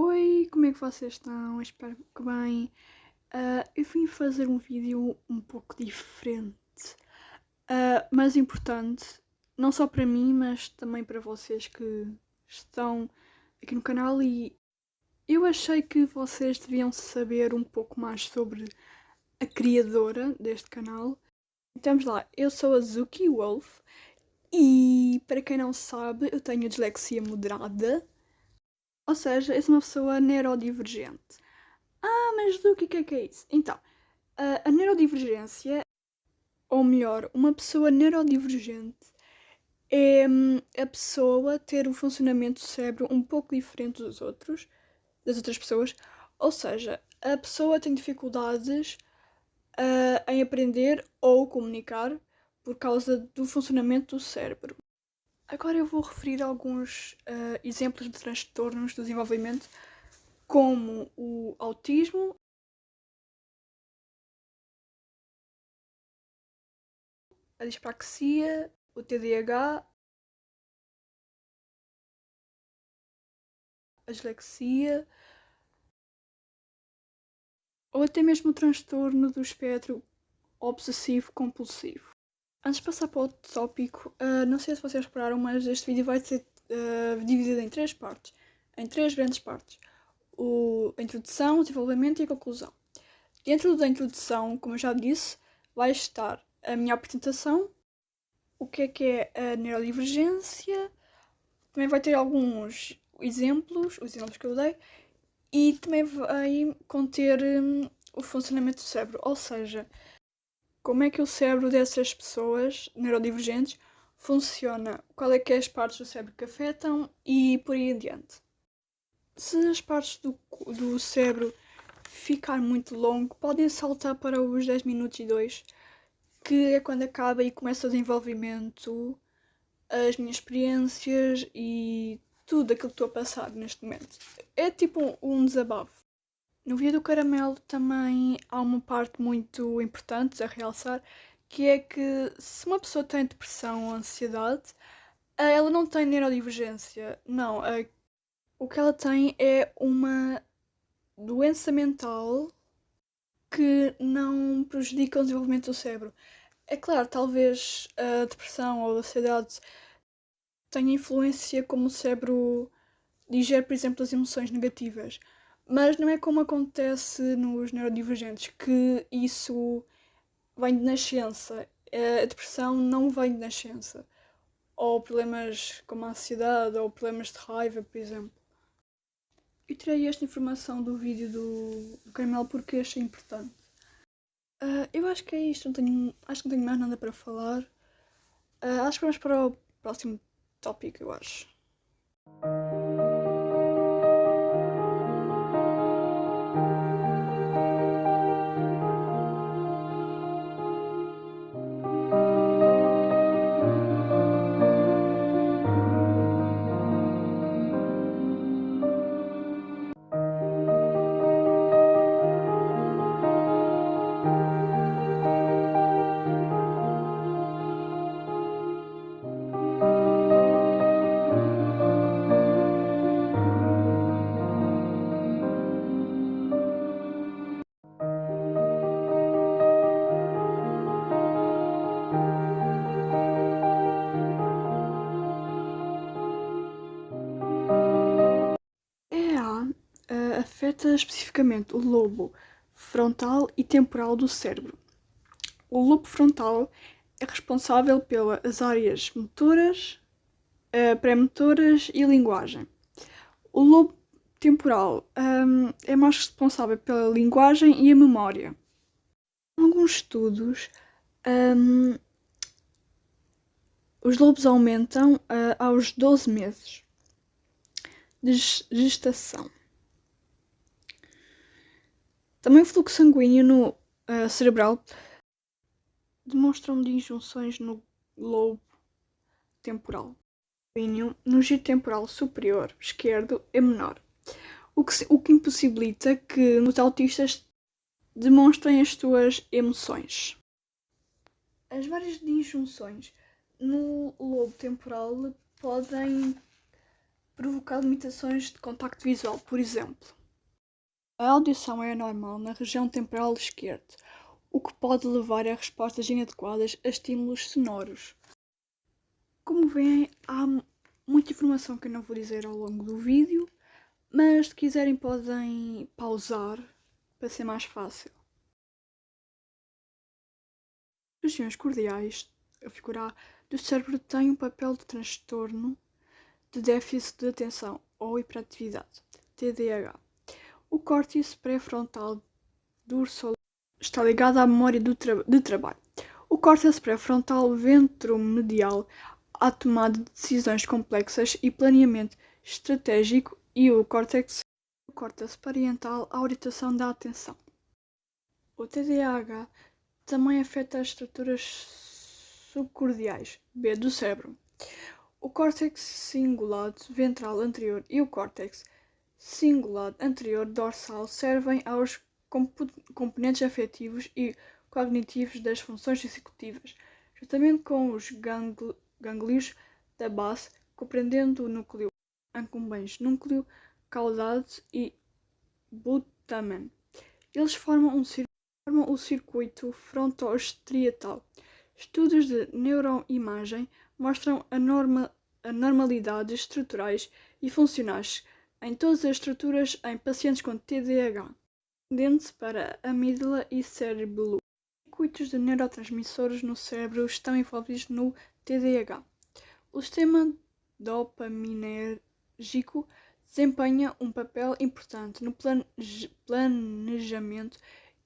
Oi, como é que vocês estão? Espero que bem. Eu vim fazer um vídeo um pouco diferente, mas importante, não só para mim, mas também para vocês que estão aqui no canal e eu achei que vocês deviam saber um pouco mais sobre a criadora deste canal. Então vamos lá, eu sou a Zuki Wolf e para quem não sabe, eu tenho dislexia moderada, ou seja, eu sou uma pessoa neurodivergente. Mas do que é isso? Então, a neurodivergência, ou melhor, uma pessoa neurodivergente é a pessoa ter um funcionamento do cérebro um pouco diferente das outras pessoas. Ou seja, a pessoa tem dificuldades em aprender ou comunicar por causa do funcionamento do cérebro. Agora eu vou referir alguns exemplos de transtornos do desenvolvimento, como o autismo, a dispraxia, o TDAH, a dislexia ou até mesmo o transtorno do espectro obsessivo compulsivo. Antes de passar para outro tópico, não sei se vocês repararam, mas este vídeo vai ser dividido em três partes, em três grandes partes. A introdução, o desenvolvimento e a conclusão. Dentro da introdução, como eu já disse, vai estar a minha apresentação, o que é a neurodivergência, também vai ter alguns exemplos, os exemplos que eu dei, e também vai conter o funcionamento do cérebro, ou seja, como é que o cérebro dessas pessoas neurodivergentes funciona, qual é que é as partes do cérebro que afetam e por aí adiante. Se as partes do cérebro ficar muito longo, podem saltar para os 10 minutos e 2, que é quando acaba e começa o desenvolvimento, as minhas experiências e tudo aquilo que estou a passar neste momento. É tipo um desabafo. No vídeo do caramelo também há uma parte muito importante a realçar, que é que se uma pessoa tem depressão ou ansiedade, ela não tem neurodivergência. Não, o que ela tem é uma doença mental que não prejudica o desenvolvimento do cérebro. É claro, talvez a depressão ou a ansiedade tenha influência como o cérebro digere, por exemplo, as emoções negativas. Mas não é como acontece nos neurodivergentes, que isso vem de nascença. A depressão não vem de nascença. Ou problemas como a ansiedade, ou problemas de raiva, por exemplo. Eu tirei esta informação do vídeo do Caramelo porque achei importante. Eu acho que é isto, acho que não tenho mais nada para falar. Acho que vamos para o próximo tópico, eu acho. Afeta especificamente o lobo frontal e temporal do cérebro. O lobo frontal é responsável pelas áreas motoras, pré-motoras e linguagem. O lobo temporal é mais responsável pela linguagem e a memória. Em alguns estudos, os lobos aumentam aos 12 meses de gestação. Também o fluxo sanguíneo no cerebral demonstram disjunções no lobo temporal. No giro temporal superior esquerdo é menor, o que impossibilita que os autistas demonstrem as suas emoções. As várias disjunções no lobo temporal podem provocar limitações de contacto visual, por exemplo. A audição é anormal na região temporal esquerda, o que pode levar a respostas inadequadas a estímulos sonoros. Como veem, há muita informação que eu não vou dizer ao longo do vídeo, mas se quiserem podem pausar para ser mais fácil. As regiões cordiais, a figura A, do cérebro têm um papel de transtorno de déficit de atenção ou hiperatividade, TDAH. O córtex pré-frontal dorsal está ligado à memória de trabalho. O córtex pré-frontal ventromedial à tomada de decisões complexas e planeamento estratégico e o córtex parietal à orientação da atenção. O TDAH também afeta as estruturas subcordiais, B, do cérebro. O córtex cingulado ventral anterior e o córtex cingulado anterior dorsal servem aos componentes afetivos e cognitivos das funções executivas, juntamente com os gânglios da base, compreendendo o núcleo accumbens, núcleo caudado e putamen. Eles formam o circuito frontostriatal. Estudos de neuroimagem mostram anormalidades estruturais e funcionais em todas as estruturas em pacientes com TDAH, tendendo-se para a amígdala e cérebelo. Os circuitos de neurotransmissores no cérebro estão envolvidos no TDAH. O sistema dopaminérgico desempenha um papel importante no planejamento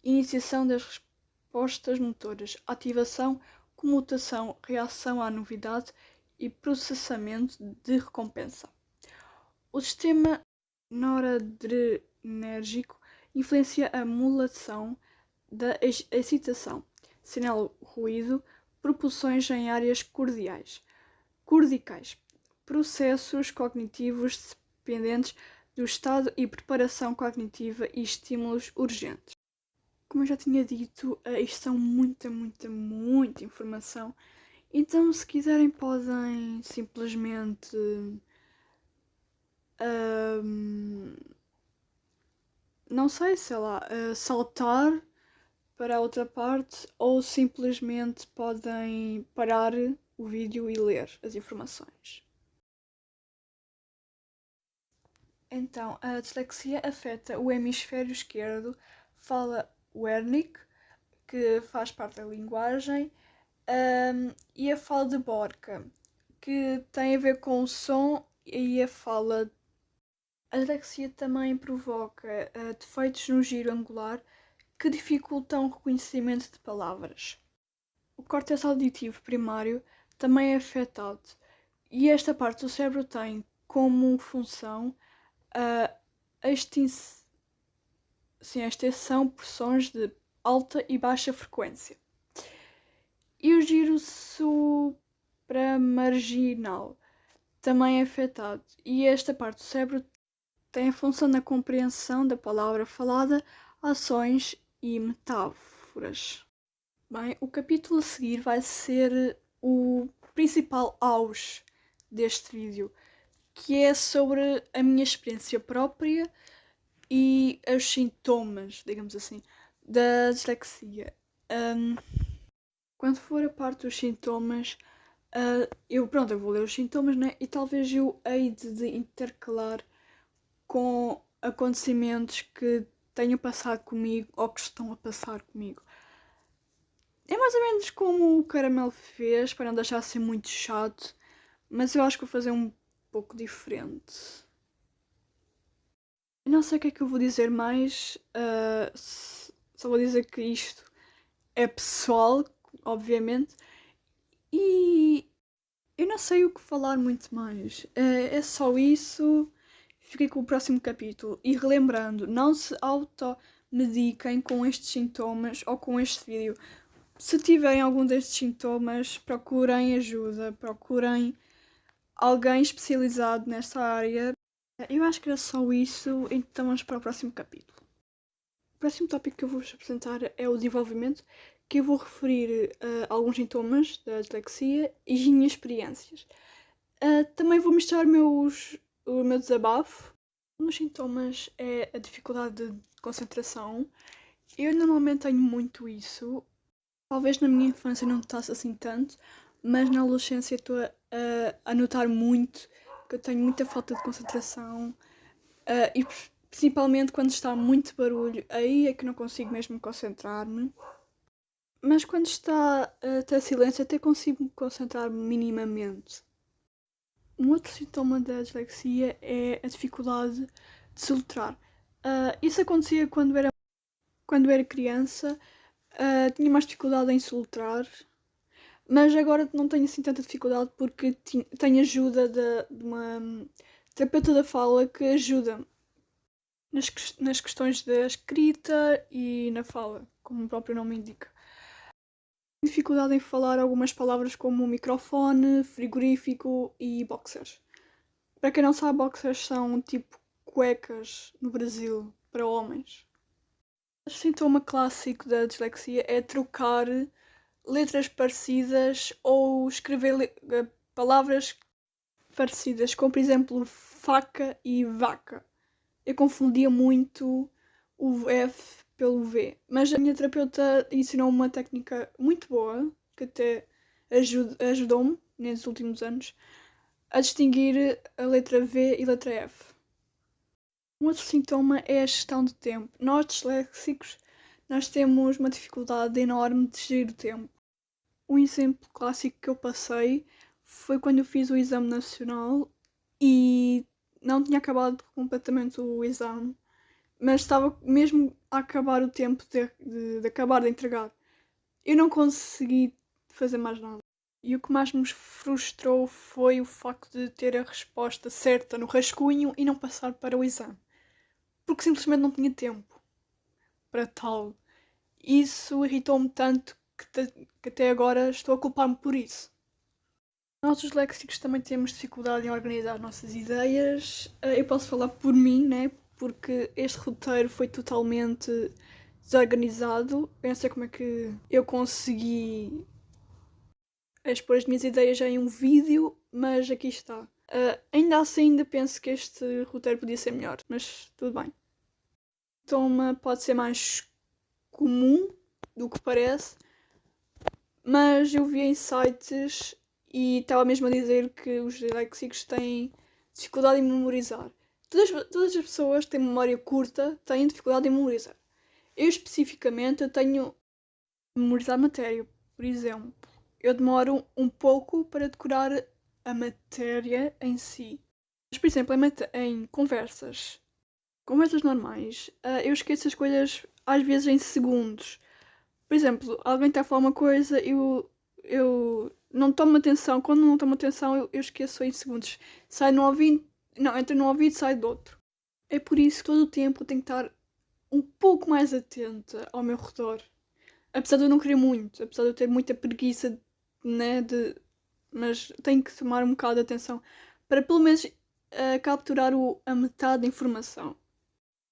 e iniciação das respostas motoras, ativação, comutação, reação à novidade e processamento de recompensa. O sistema noradrenérgico influencia a modulação da excitação, sinal ruído, propulsões em áreas cordicais, processos cognitivos dependentes do estado e preparação cognitiva e estímulos urgentes. Como eu já tinha dito, isto são muita informação. Então, se quiserem, podem simplesmente não sei, saltar para a outra parte ou simplesmente podem parar o vídeo e ler as informações. Então, a dislexia afeta o hemisfério esquerdo, fala Wernicke, que faz parte da linguagem, e a fala de Broca, que tem a ver com o som e a fala. A dislexia também provoca defeitos no giro angular que dificultam o reconhecimento de palavras. O córtex auditivo primário também é afetado e esta parte do cérebro tem como função a extensão por sons de alta e baixa frequência. E o giro supramarginal também é afetado e esta parte do cérebro tem a função da compreensão da palavra falada, ações e metáforas. Bem, o capítulo a seguir vai ser o principal auge deste vídeo, que é sobre a minha experiência própria e os sintomas, digamos assim, da dislexia. Quando for a parte dos sintomas, eu vou ler os sintomas, né? E talvez eu hei de intercalar com acontecimentos que tenham passado comigo ou que estão a passar comigo. É mais ou menos como o Caramelo fez, para não deixar de ser muito chato, mas eu acho que vou fazer um pouco diferente. Eu não sei o que é que eu vou dizer mais, só vou dizer que isto é pessoal, obviamente, e eu não sei o que falar muito mais. É só isso. Fiquei com o próximo capítulo. E relembrando, não se automediquem com estes sintomas ou com este vídeo. Se tiverem algum destes sintomas, procurem ajuda, procurem alguém especializado nesta área. Eu acho que era só isso, então vamos para o próximo capítulo. O próximo tópico que eu vou-vos apresentar é o desenvolvimento, que eu vou referir alguns sintomas da dislexia e as minhas experiências. Também vou mostrar meus o meu desabafo. Um dos sintomas é a dificuldade de concentração. Eu normalmente tenho muito isso. Talvez na minha infância não notasse assim tanto, mas na adolescência estou a notar muito que eu tenho muita falta de concentração. E principalmente quando está muito barulho, aí é que não consigo mesmo concentrar-me. Mas quando está até silêncio, até consigo me concentrar minimamente. Um outro sintoma da dislexia é a dificuldade de soletrar. Isso acontecia quando era criança, tinha mais dificuldade em soletrar, mas agora não tenho assim tanta dificuldade porque tenho ajuda de uma terapeuta da fala que ajuda nas questões da escrita e na fala, como o próprio nome indica. Tenho dificuldade em falar algumas palavras como microfone, frigorífico e boxers. Para quem não sabe, boxers são tipo cuecas no Brasil para homens. O sintoma clássico da dislexia é trocar letras parecidas ou escrever palavras parecidas, como por exemplo faca e vaca. Eu confundia muito o F pelo V, mas a minha terapeuta ensinou uma técnica muito boa, que até ajudou-me nesses últimos anos, a distinguir a letra V e a letra F. Um outro sintoma é a gestão do tempo. Nós, disléxicos, nós temos uma dificuldade enorme de gerir o tempo. Um exemplo clássico que eu passei foi quando eu fiz o exame nacional e não tinha acabado completamente o exame, mas estava mesmo a acabar o tempo de acabar de entregar. Eu não consegui fazer mais nada. E o que mais me frustrou foi o facto de ter a resposta certa no rascunho e não passar para o exame. Porque simplesmente não tinha tempo para tal. Isso irritou-me tanto que até agora estou a culpar-me por isso. Nós, os léxicos, também temos dificuldade em organizar nossas ideias. Eu posso falar por mim, né? Porque este roteiro foi totalmente desorganizado. Eu não sei como é que eu consegui expor as minhas ideias já em um vídeo, mas aqui está. Ainda assim, ainda penso que este roteiro podia ser melhor, mas tudo bem. O sintoma pode ser mais comum do que parece, mas eu vi em sites e estava mesmo a dizer que os disléxicos têm dificuldade em memorizar. Todas as pessoas que têm memória curta têm dificuldade em memorizar. Eu especificamente eu tenho memorizar matéria. Por exemplo, eu demoro um pouco para decorar a matéria em si. Mas, por exemplo, em conversas normais, eu esqueço as coisas às vezes em segundos. Por exemplo, alguém está a falar uma coisa, eu não tomo atenção. Quando não tomo atenção, eu esqueço em segundos. Sai no ouvido, não, entra no ouvido e sai do outro. É por isso que todo o tempo eu tenho que estar um pouco mais atenta ao meu redor. Apesar de eu não querer muito, apesar de eu ter muita preguiça, né, mas tenho que tomar um bocado de atenção para pelo menos capturar a metade da informação.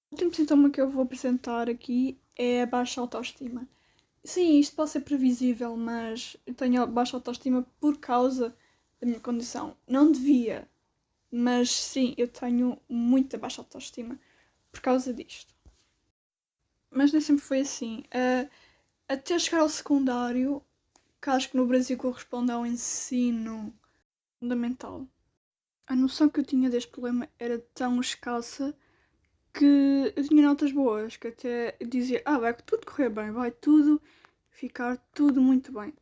O último sintoma que eu vou apresentar aqui é a baixa autoestima. Sim, isto pode ser previsível, mas eu tenho baixa autoestima por causa da minha condição. Não devia, mas sim, eu tenho muita baixa autoestima por causa disto. Mas nem sempre foi assim. Até chegar ao secundário, que acho que no Brasil corresponde ao ensino fundamental, a noção que eu tinha deste problema era tão escassa que eu tinha notas boas, que até eu dizia, vai tudo correr bem, vai tudo ficar tudo muito bem.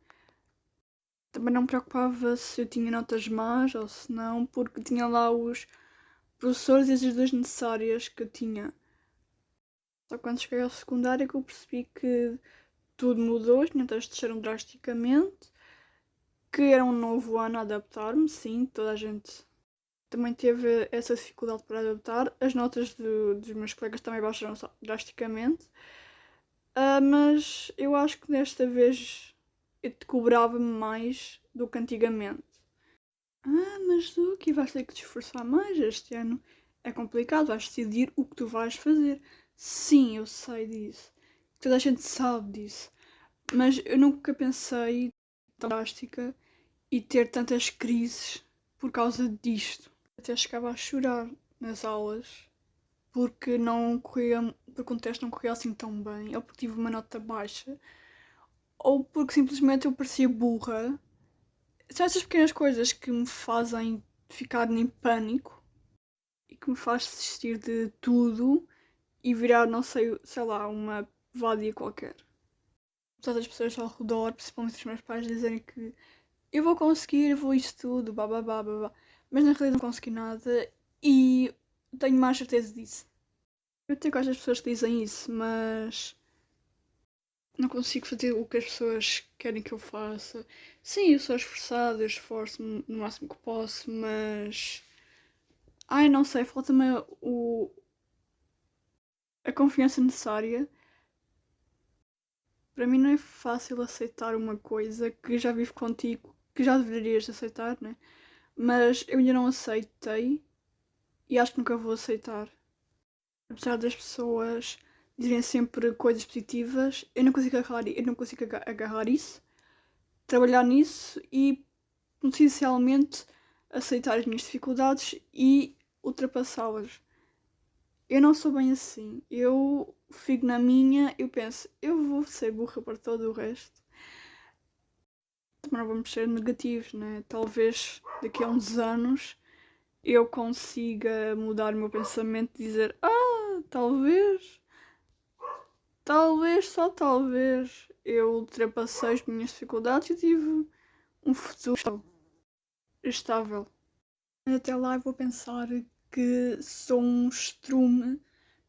Também não me preocupava se eu tinha notas más ou se não, porque tinha lá os professores e as ajudas necessárias que eu tinha. Só quando cheguei ao secundário que eu percebi que tudo mudou, as notas desceram drasticamente, que era um novo ano a adaptar-me, sim, toda a gente também teve essa dificuldade para adaptar. As notas dos meus colegas também baixaram drasticamente. Mas eu acho que desta vez eu te cobrava-me mais do que antigamente. Mas tu aqui vais ter que te esforçar mais este ano. É complicado, vais decidir o que tu vais fazer. Sim, eu sei disso. Toda a gente sabe disso. Mas eu nunca pensei tão drástica e ter tantas crises por causa disto. Até chegava a chorar nas aulas porque porque um teste não corria assim tão bem, ou porque tive uma nota baixa, ou porque simplesmente eu parecia burra. São essas pequenas coisas que me fazem ficar em pânico e que me faz desistir de tudo e virar, não sei lá, uma vadia qualquer. Apesar das pessoas ao redor, principalmente os meus pais, dizerem que eu vou conseguir, eu vou isso tudo, babá, babá. Mas na realidade não consegui nada e tenho mais certeza disso. Eu tenho com as pessoas que dizem isso, mas não consigo fazer o que as pessoas querem que eu faça. Sim, eu sou esforçada, eu esforço-me no máximo que posso, mas. Ai, não sei, falta-me a confiança necessária. Para mim não é fácil aceitar uma coisa que já vivo contigo, que já deverias aceitar, né? Mas eu ainda não aceitei e acho que nunca vou aceitar. Apesar das pessoas dizerem sempre coisas positivas, eu não consigo agarrar isso, trabalhar nisso e potencialmente aceitar as minhas dificuldades e ultrapassá-las. Eu não sou bem assim. Eu fico na minha, eu penso, eu vou ser burra para todo o resto. Também não vamos ser negativos, né? Talvez daqui a uns anos eu consiga mudar o meu pensamento e dizer, talvez, talvez, só talvez eu ultrapassei as minhas dificuldades e tive um futuro estável. Até lá eu vou pensar que sou um estrume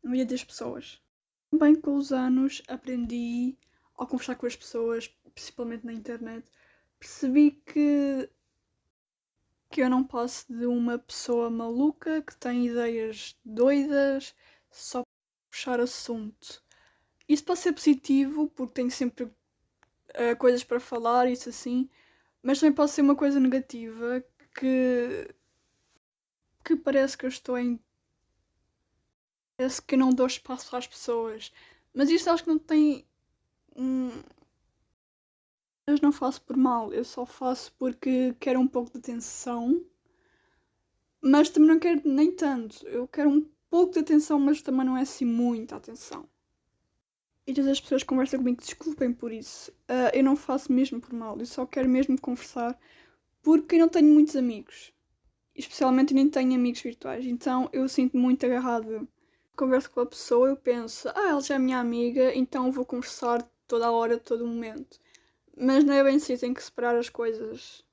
no meio das pessoas. Também com os anos aprendi, ao conversar com as pessoas, principalmente na internet, percebi que eu não passo de uma pessoa maluca que tem ideias doidas só para puxar assunto. Isso pode ser positivo, porque tenho sempre coisas para falar, isso assim, mas também pode ser uma coisa negativa que parece que eu estou em. Parece que eu não dou espaço às pessoas. Mas isto acho que não tem. hum, Eu não faço por mal, eu só faço porque quero um pouco de atenção, mas também não quero nem tanto. Eu quero um pouco de atenção, mas também não é assim muita atenção. E todas as pessoas que conversam comigo, desculpem por isso. Eu não faço mesmo por mal, eu só quero mesmo conversar porque eu não tenho muitos amigos. Especialmente nem tenho amigos virtuais, então eu sinto-me muito agarrada. Converso com a pessoa, eu penso, ela já é minha amiga, então vou conversar toda a hora, todo o momento. Mas não é bem assim, tenho que separar as coisas.